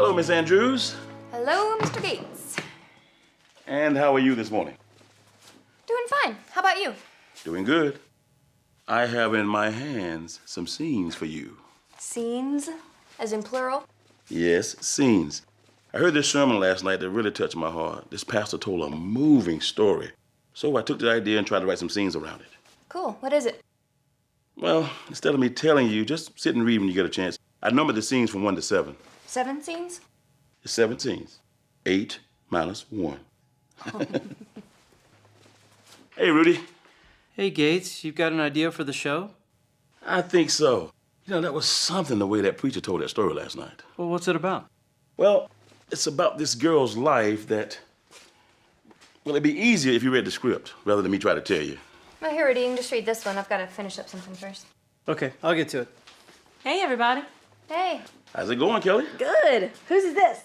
Hello, Miss Andrews. Hello, Mr. Gates. And how are you this morning? Doing fine. How about you? Doing good. I have in my hands some scenes for you. Scenes, as in plural? Yes, scenes. I heard this sermon last night that really touched my heart. This pastor told a moving story. So I took the idea and tried to write some scenes around it. Cool. What is it? Well, instead of me telling you, just sit and read when you get a chance. I numbered the scenes from 1 to 7. 7 scenes? It's 7 scenes. 8 minus 1. Hey, Rudy. Hey, Gates, you've got an idea for the show? I think so. You know, that was something the way that preacher told that story last night. Well, what's it about? Well, it's about this girl's life that... Well, it'd be easier if you read the script rather than me try to tell you. Well, here, Rudy, you can just read this one. I've got to finish up something first. Okay, I'll get to it. Hey, everybody. Hey. How's it going, Kelly? Good. Whose is this?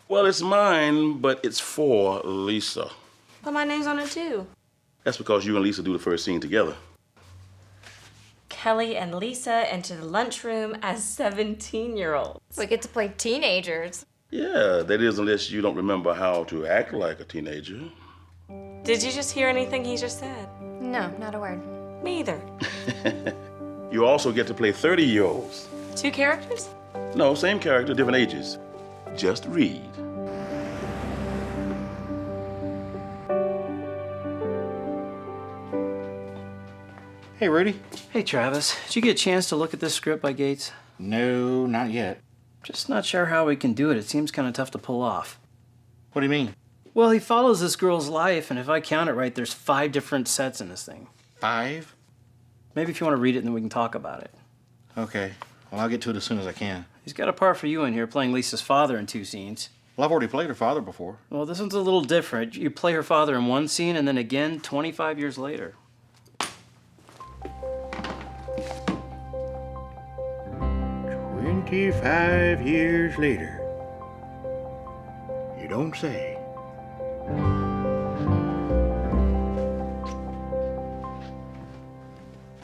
Well, it's mine, but it's for Lisa. But my name's on it, too. That's because you and Lisa do the first scene together. Kelly and Lisa enter the lunchroom as 17-year-olds. We get to play teenagers. Yeah, that is unless you don't remember how to act like a teenager. Did you just hear anything he just said? No, not a word. Me either. You also get to play 30-year-olds. 2 characters? No, same character, different ages. Just read. Hey, Rudy. Hey, Travis, did you get a chance to look at this script by Gates? No, not yet. Just not sure how we can do it. It seems kind of tough to pull off. What do you mean? Well, he follows this girl's life, and if I count it right, there's 5 different sets in this thing. 5? Maybe if you want to read it, then we can talk about it. Okay. Well, I'll get to it as soon as I can. He's got a part for you in here, playing Lisa's father in 2 scenes. Well, I've already played her father before. Well, this one's a little different. You play her father in 1 scene, and then again 25 years later. 25 years later. You don't say.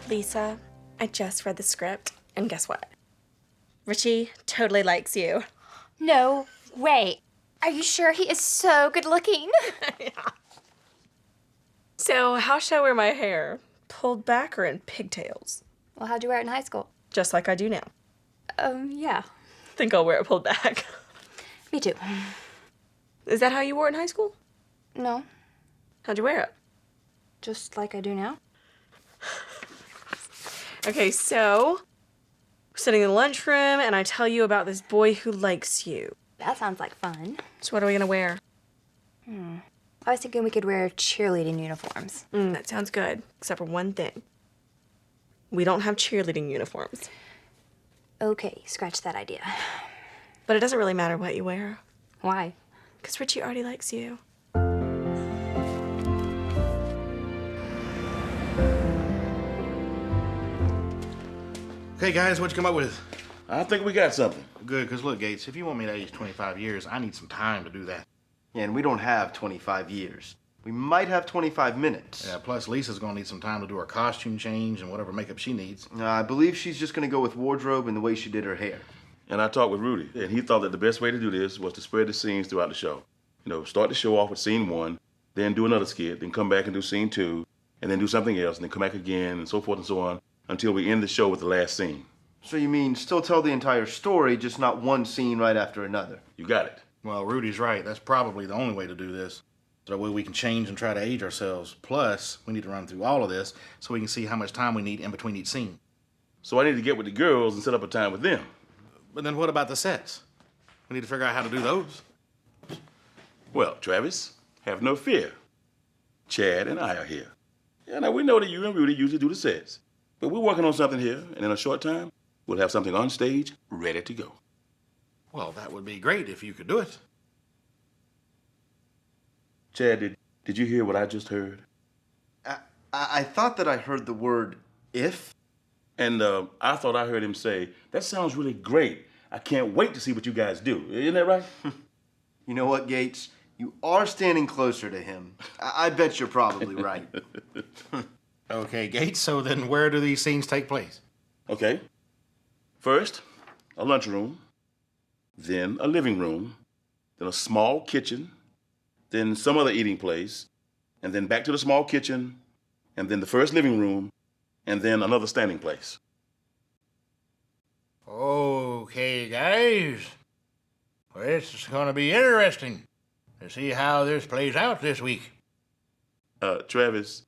Lisa, I just read the script, and guess what? Richie totally likes you. No way. Are you sure he is so good looking? Yeah. So, how should I wear my hair? Pulled back or in pigtails? Well, how'd you wear it in high school? Just like I do now. Yeah. Think I'll wear it pulled back. Me too. Is that how you wore it in high school? No, How'd you wear it? just like I do now. Okay, so we're sitting in the lunchroom, and I tell you about this boy who likes you. That sounds like fun. So what are we gonna wear? I was thinking we could wear cheerleading uniforms. That sounds good, except for one thing. We don't have cheerleading uniforms. Okay, scratch that idea. But it doesn't really matter what you wear, Why? because Richie already likes you. Okay, guys, what you come up with? I think we got something. Good, because look, Gates, if you want me to age 25 years, I need some time to do that. Yeah, and we don't have 25 years. We might have 25 minutes. Yeah, plus Lisa's gonna need some time to do her costume change and whatever makeup she needs. I believe she's just gonna go with wardrobe and the way she did her hair. And I talked with Rudy, and he thought that the best way to do this was to spread the scenes throughout the show. You know, start the show off with scene 1, then do another skit, then come back and do scene 2, and then do something else, and then come back again, and so forth and so on, until we end the show with the last scene. So you mean still tell the entire story, just not one scene right after another? You got it. Well, Rudy's right. That's probably the only way to do this. So that way we can change and try to age ourselves. Plus, we need to run through all of this so we can see how much time we need in between each scene. So I need to get with the girls and set up a time with them. But then what about the sets? We need to figure out how to do those. Well, Travis, have no fear. Chad and I are here. Yeah, now we know that you and Rudy usually do the sets. But we're working on something here, and in a short time, we'll have something on stage ready to go. Well, that would be great if you could do it. Chad, did you hear what I just heard? I thought that I heard the word if. And I thought I heard him say, that sounds really great. I can't wait to see what you guys do. Isn't that right? You know what, Gates? You are standing closer to him. I bet you're probably right. Okay, Gates, so then where do these scenes take place? Okay. First, a lunchroom. then a living room, then a small kitchen, then some other eating place, and then back to the small kitchen, and then the first living room, and then another standing place. Okay, guys. Well, it's going to be interesting to see how this plays out this week. Travis,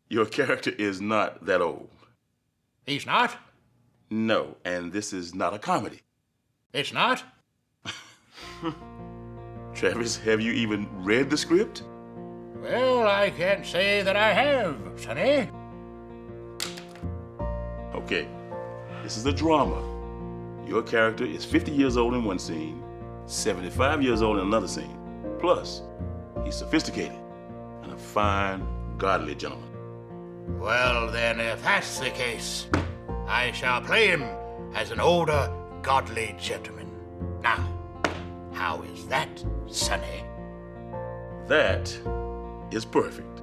your character is not that old. He's not? No, and this is not a comedy. It's not? Travis, have you even read the script? Well, I can't say that I have, Sonny. Okay, this is a drama. Your character is 50 years old in one scene, 75 years old in another scene. Plus, he's sophisticated and a fine, godly gentleman. Well, then, if that's the case, I shall play him as an older, godly gentleman. Now, how is that, Sonny? That is perfect.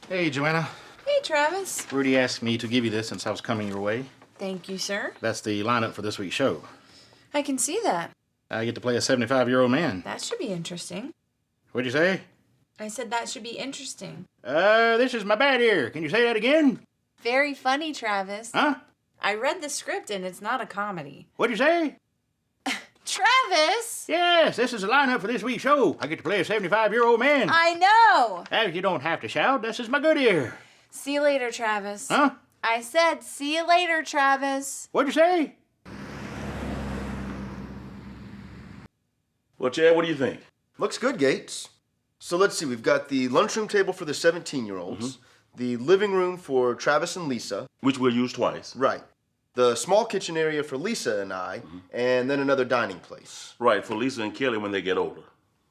Hey, Johanna. Hey, Travis. Rudy asked me to give you this since I was coming your way. Thank you, sir. That's the lineup for this week's show. I can see that. I get to play a 75-year-old man. That should be interesting. What'd you say? I said that should be interesting. This is my bad ear. Can you say that again? Very funny, Travis. Huh? I read the script and it's not a comedy. What'd you say? Travis! Yes, this is the lineup for this week's show. I get to play a 75-year-old man. I know! You don't have to shout. This is my good ear. See you later, Travis. Huh? I said, see you later, Travis. What'd you say? Well, Chad, what do you think? Looks good, Gates. So let's see, we've got the lunchroom table for the 17-year-olds, the living room for Travis and Lisa. Which we'll use twice. Right. The small kitchen area for Lisa and I, and then another dining place. Right, for Lisa and Kelly when they get older.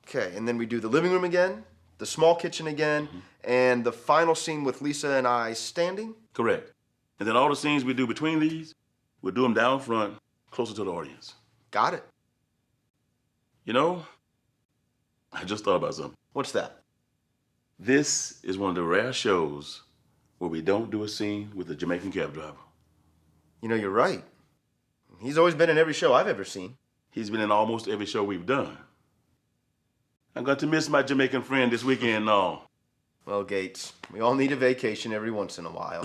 Okay, and then we do the living room again, the small kitchen again, and the final scene with Lisa and I standing. Correct. And then all the scenes we do between these, we'll do them down front, closer to the audience. Got it. You know, I just thought about something. What's that? This is one of the rare shows where we don't do a scene with the Jamaican cab driver. You know, you're right. He's always been in every show I've ever seen. He's been in almost every show we've done. I'm going to miss my Jamaican friend this weekend and all. Well, Gates, we all need a vacation every once in a while.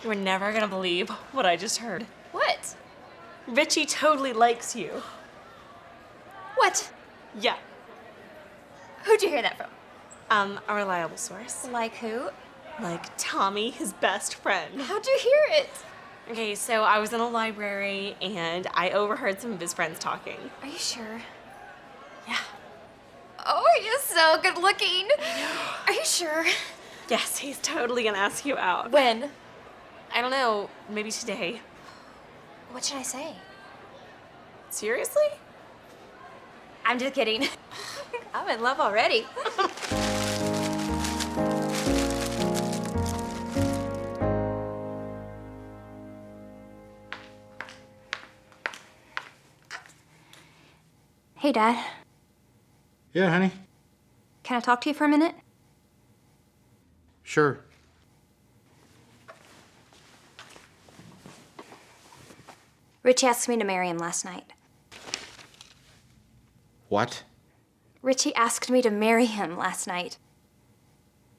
You are never gonna believe what I just heard. What? Richie totally likes you. What? Yeah. Who'd you hear that from? A reliable source. Like who? Like Tommy, his best friend. How'd you hear it? Okay, so I was in a library and I overheard some of his friends talking. Are you sure? Yeah. Oh, you're so good looking. Are you sure? Yes, he's totally gonna ask you out. When? I don't know, maybe today. What should I say? Seriously? I'm just kidding. I'm in love already. Hey, Dad. Yeah, honey? Can I talk to you for a minute? Sure. Richie asked me to marry him last night. What? Richie asked me to marry him last night.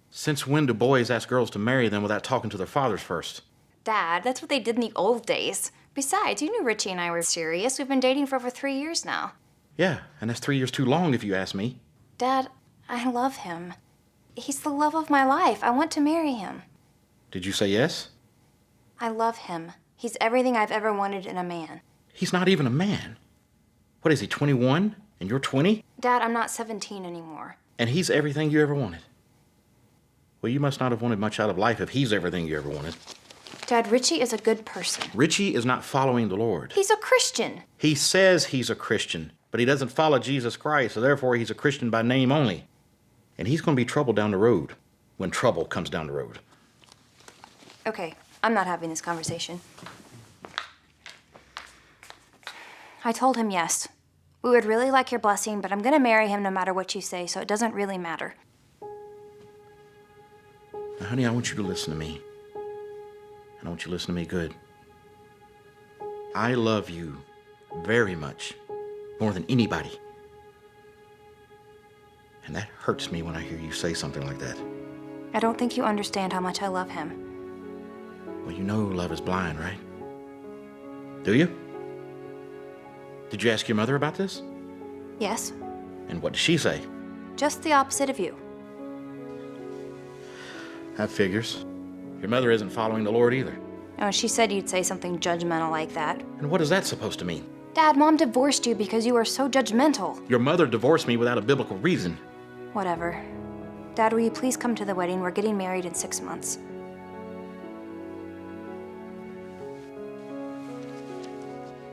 Since when do boys ask girls to marry them without talking to their fathers first? Dad, that's what they did in the old days. Besides, you knew Richie and I were serious. We've been dating for over 3 years now. Yeah, and that's 3 years too long if you ask me. Dad, I love him. He's the love of my life. I want to marry him. Did you say yes? I love him. He's everything I've ever wanted in a man. He's not even a man. What is he, 21? And you're 20? Dad, I'm not 17 anymore. And he's everything you ever wanted. Well, you must not have wanted much out of life if he's everything you ever wanted. Dad, Richie is a good person. Richie is not following the Lord. He's a Christian. He says he's a Christian, but he doesn't follow Jesus Christ, so therefore he's a Christian by name only. And he's going to be trouble down the road when trouble comes down the road. Okay, I'm not having this conversation. I told him yes. We would really like your blessing, but I'm gonna marry him no matter what you say, so it doesn't really matter. Now, honey, I want you to listen to me. And I want you to listen to me good. I love you very much, more than anybody. And that hurts me when I hear you say something like that. I don't think you understand how much I love him. Well, you know love is blind, right? Do you? Did you ask your mother about this? Yes, And what did she say? just the opposite of you. That figures. Your mother isn't following the Lord either. Oh, she said you'd say something judgmental like that. And what is that supposed to mean? Dad, Mom divorced you because you were so judgmental. Your mother divorced me without a biblical reason. Whatever. Dad, will you please come to the wedding? We're getting married in 6 months.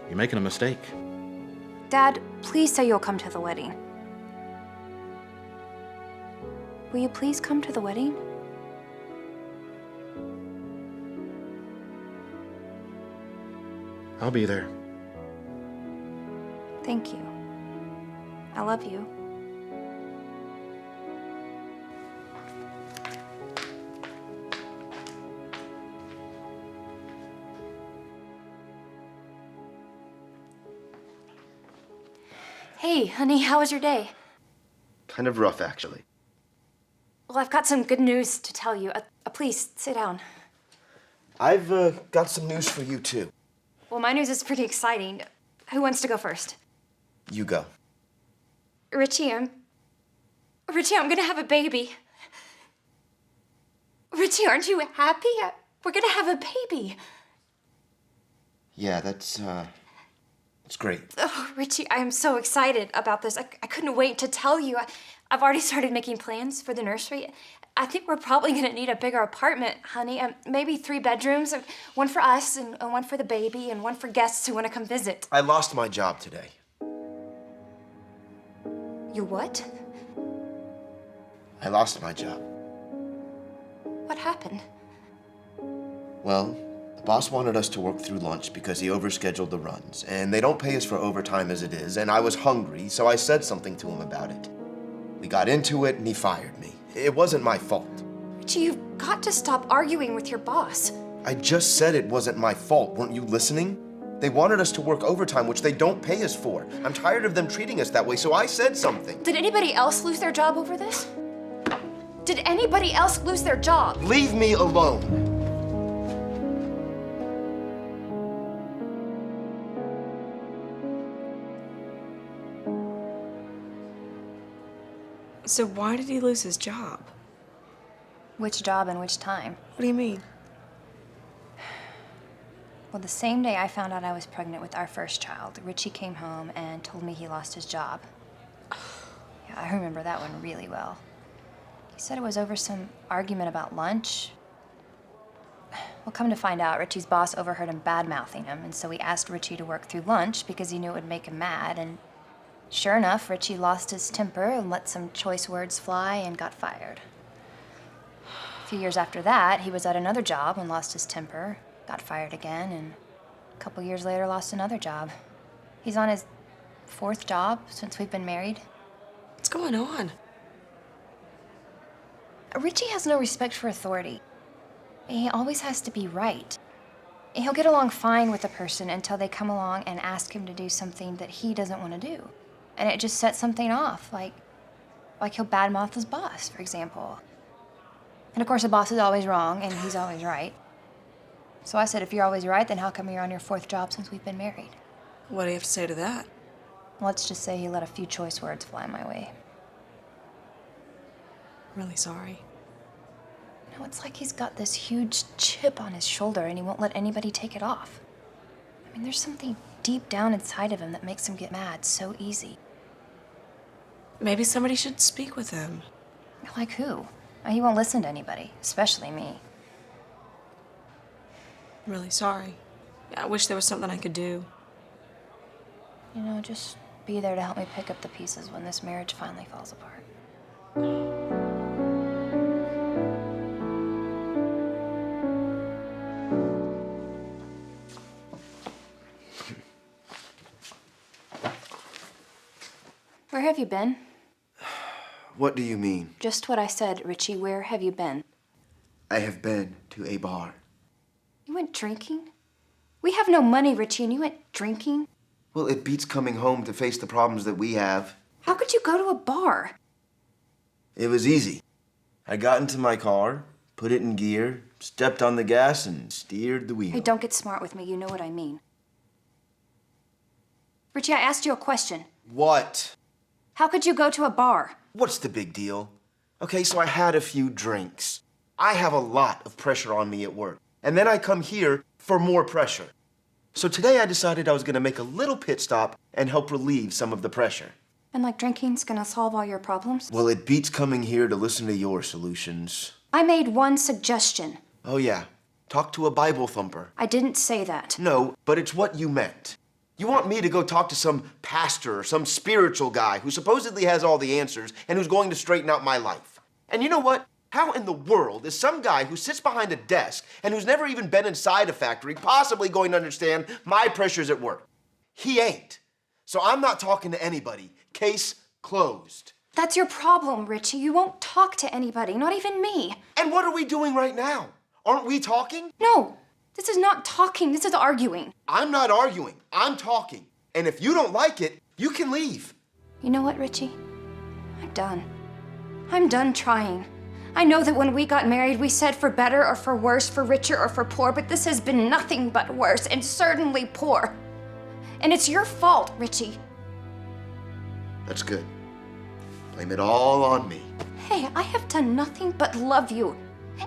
You're making a mistake. Dad, please say you'll come to the wedding. Will you please come to the wedding? I'll be there. Thank you. I love you. Hey, honey, how was your day? Kind of rough, actually. Well, I've got some good news to tell you. Please, sit down. I've got some news for you, too. Well, my news is pretty exciting. Who wants to go first? You go. Richie, I'm gonna have a baby. Richie, aren't you happy? We're gonna have a baby. Yeah, that's great. Oh, Richie, I am so excited about this. I couldn't wait to tell you. I've already started making plans for the nursery. I think we're probably gonna need a bigger apartment, honey. Maybe 3 bedrooms, one for us and one for the baby and one for guests who wanna come visit. I lost my job today. You what? I lost my job. What happened? Well, the boss wanted us to work through lunch because he overscheduled the runs, and they don't pay us for overtime as it is, and I was hungry, so I said something to him about it. We got into it, and he fired me. It wasn't my fault. Richie, you've got to stop arguing with your boss. I just said it wasn't my fault. Weren't you listening? They wanted us to work overtime, which they don't pay us for. I'm tired of them treating us that way, so I said something. Did anybody else lose their job over this? Did anybody else lose their job? Leave me alone. So why did he lose his job? Which job and which time? What do you mean? Well, the same day I found out I was pregnant with our first child, Richie came home and told me he lost his job. Yeah, I remember that one really well. He said it was over some argument about lunch. Well, come to find out, Richie's boss overheard him bad-mouthing him, and so he asked Richie to work through lunch because he knew it would make him mad, and sure enough, Richie lost his temper and let some choice words fly and got fired. A few years after that, he was at another job and lost his temper, got fired again, and a couple years later lost another job. He's on his 4th job since we've been married. What's going on? Richie has no respect for authority. He always has to be right. He'll get along fine with a person until they come along and ask him to do something that he doesn't want to do. And it just sets something off, like he'll badmouth his boss, for example. And of course, the boss is always wrong, and he's always right. So I said, if you're always right, then how come you're on your 4th job since we've been married? What do you have to say to that? Let's just say he let a few choice words fly my way. I'm really sorry. No, it's like he's got this huge chip on his shoulder and he won't let anybody take it off. I mean, there's something deep down inside of him that makes him get mad so easy. Maybe somebody should speak with him. Like who? He won't listen to anybody, especially me. I'm really sorry. I wish there was something I could do. You know, just be there to help me pick up the pieces when this marriage finally falls apart. Where have you been? What do you mean? Just what I said, Richie. Where have you been? I have been to a bar. You went drinking? We have no money, Richie, and you went drinking? Well, it beats coming home to face the problems that we have. How could you go to a bar? It was easy. I got into my car, put it in gear, stepped on the gas, and steered the wheel. Hey, don't get smart with me. You know what I mean. Richie, I asked you a question. What? How could you go to a bar? What's the big deal? Okay, so I had a few drinks. I have a lot of pressure on me at work. And then I come here for more pressure. So today I decided I was gonna make a little pit stop and help relieve some of the pressure. And like drinking's gonna solve all your problems? Well, it beats coming here to listen to your solutions. I made one suggestion. Oh yeah, talk to a Bible thumper. I didn't say that. No, but it's what you meant. You want me to go talk to some pastor or some spiritual guy who supposedly has all the answers and who's going to straighten out my life. And you know what? How in the world is some guy who sits behind a desk and who's never even been inside a factory possibly going to understand my pressures at work? He ain't. So I'm not talking to anybody. Case closed. That's your problem, Richie. You won't talk to anybody, not even me. And what are we doing right now? Aren't we talking? No, this is not talking. This is arguing. I'm not arguing. I'm talking. And if you don't like it, you can leave. You know what, Richie? I'm done. I'm done trying. I know that when we got married, we said for better or for worse, for richer or for poor, but this has been nothing but worse, and certainly poor. And it's your fault, Richie. That's good. Blame it all on me. Hey, I have done nothing but love you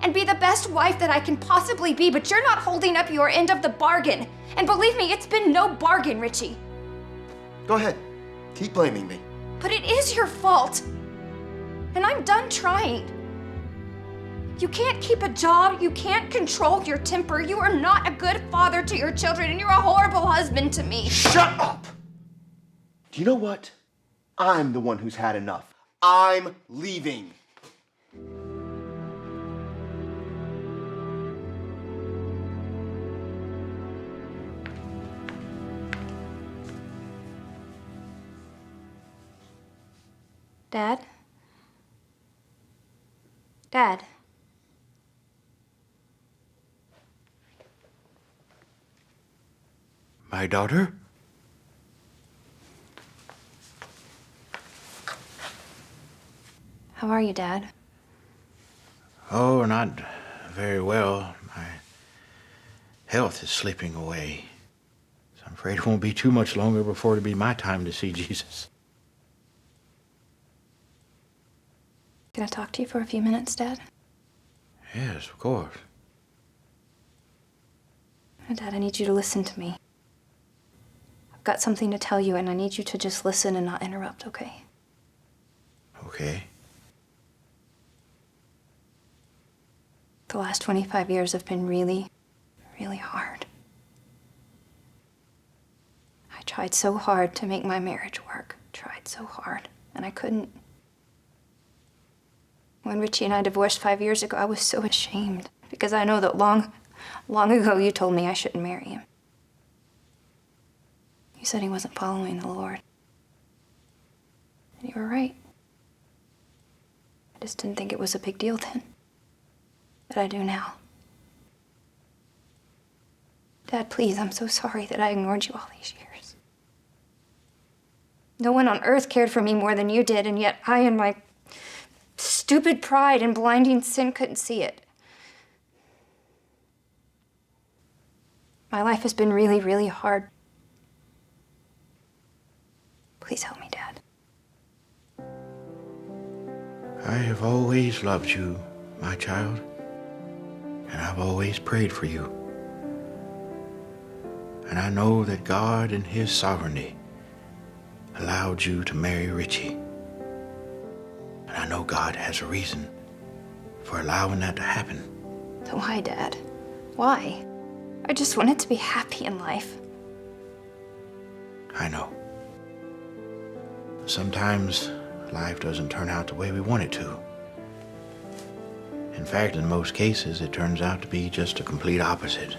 and be the best wife that I can possibly be, but you're not holding up your end of the bargain. And believe me, it's been no bargain, Richie. Go ahead. Keep blaming me. But it is your fault. And I'm done trying. You can't keep a job, you can't control your temper, you are not a good father to your children, and you're a horrible husband to me. Shut up! Do you know what? I'm the one who's had enough. I'm leaving. Dad? Dad? My daughter? How are you, Dad? Oh, not very well. My health is slipping away. So I'm afraid it won't be too much longer before it'll be my time to see Jesus. Can I talk to you for a few minutes, Dad? Yes, of course. Dad, I need you to listen to me. I've got something to tell you, and I need you to just listen and not interrupt, okay? Okay. The last 25 years have been really, really hard. I tried so hard to make my marriage work. Tried so hard, and I couldn't. When Richie and I divorced 5 years ago, I was so ashamed because I know that long ago you told me I shouldn't marry him. You said he wasn't following the Lord. And you were right. I just didn't think it was a big deal then. But I do now. Dad, please, I'm so sorry that I ignored you all these years. No one on earth cared for me more than you did, and yet I, in my stupid pride and blinding sin, couldn't see it. My life has been really, really hard. Please help me, Dad. I have always loved you, my child, and I've always prayed for you. And I know that God in His sovereignty allowed you to marry Richie. And I know God has a reason for allowing that to happen. So why, Dad? Why? I just wanted to be happy in life. I know. Sometimes life doesn't turn out the way we want it to. In fact, in most cases, it turns out to be just a complete opposite.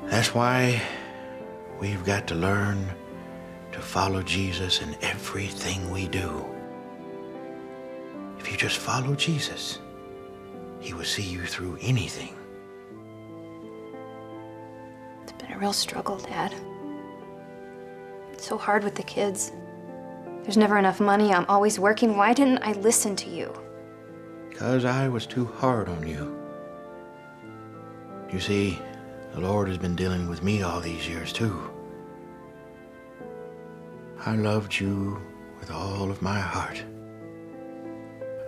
That's why we've got to learn to to follow Jesus in everything we do. If you just follow Jesus, he will see you through anything. It's been a real struggle, Dad. It's so hard with the kids. There's never enough money. I'm always working. Why didn't I listen to you? Because I was too hard on you. You see, the Lord has been dealing with me all these years, too. I loved you with all of my heart.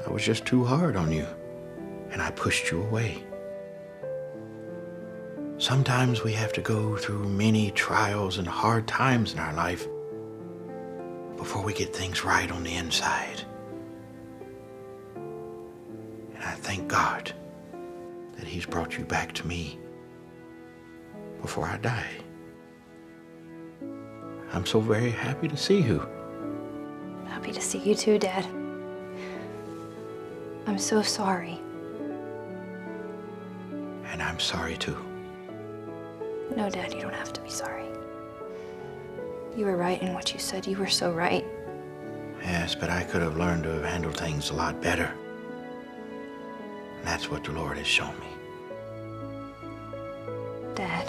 I was just too hard on you, and I pushed you away. Sometimes we have to go through many trials and hard times in our life before we get things right on the inside. And I thank God that he's brought you back to me before I die. I'm so very happy to see you. Happy to see you too, Dad. I'm so sorry. And I'm sorry too. No, Dad, you don't have to be sorry. You were right in what you said. You were so right. Yes, but I could have learned to handle things a lot better. And that's what the Lord has shown me. Dad.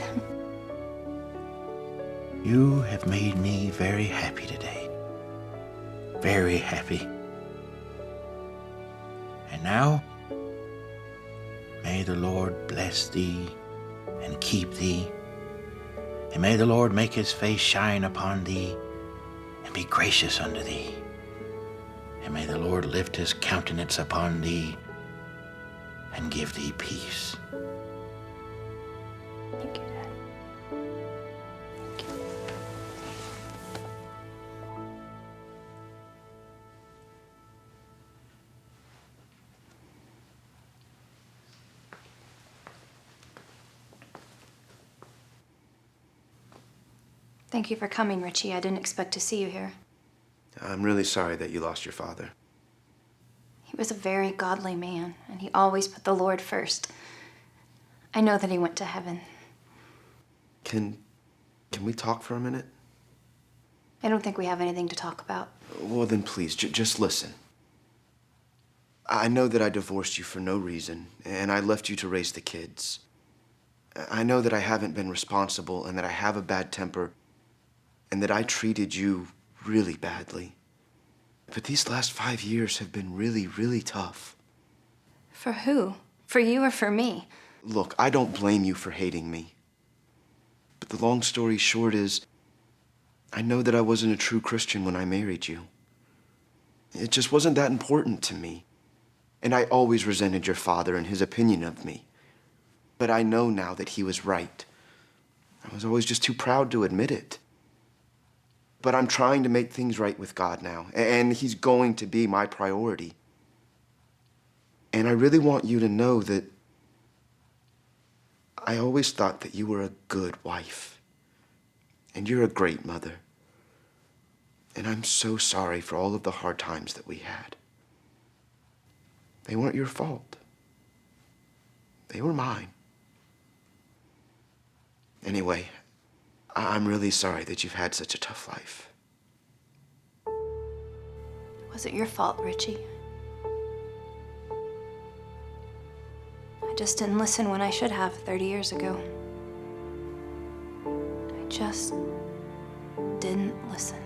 You have made me very happy today. Very happy. And now, may the Lord bless thee and keep thee. And may the Lord make his face shine upon thee and be gracious unto thee. And may the Lord lift his countenance upon thee and give thee peace. Thank you, Dad. Thank you. Thank you for coming, Richie. I didn't expect to see you here. I'm really sorry that you lost your father. He was a very godly man, and he always put the Lord first. I know that he went to heaven. Can we talk for a minute? I don't think we have anything to talk about. Well, then please, just listen. I know that I divorced you for no reason, and I left you to raise the kids. I know that I haven't been responsible and that I have a bad temper and that I treated you really badly. But these last 5 years have been really, really tough. For who? For you or for me? Look, I don't blame you for hating me. But the long story short is, I know that I wasn't a true Christian when I married you. It just wasn't that important to me. And I always resented your father and his opinion of me. But I know now that he was right. I was always just too proud to admit it. But I'm trying to make things right with God now, and he's going to be my priority. And I really want you to know that I always thought that you were a good wife, and you're a great mother. And I'm so sorry for all of the hard times that we had. They weren't your fault. They were mine. Anyway, I'm really sorry that you've had such a tough life. Was it your fault, Richie? I just didn't listen when I should have 30 years ago. I just didn't listen.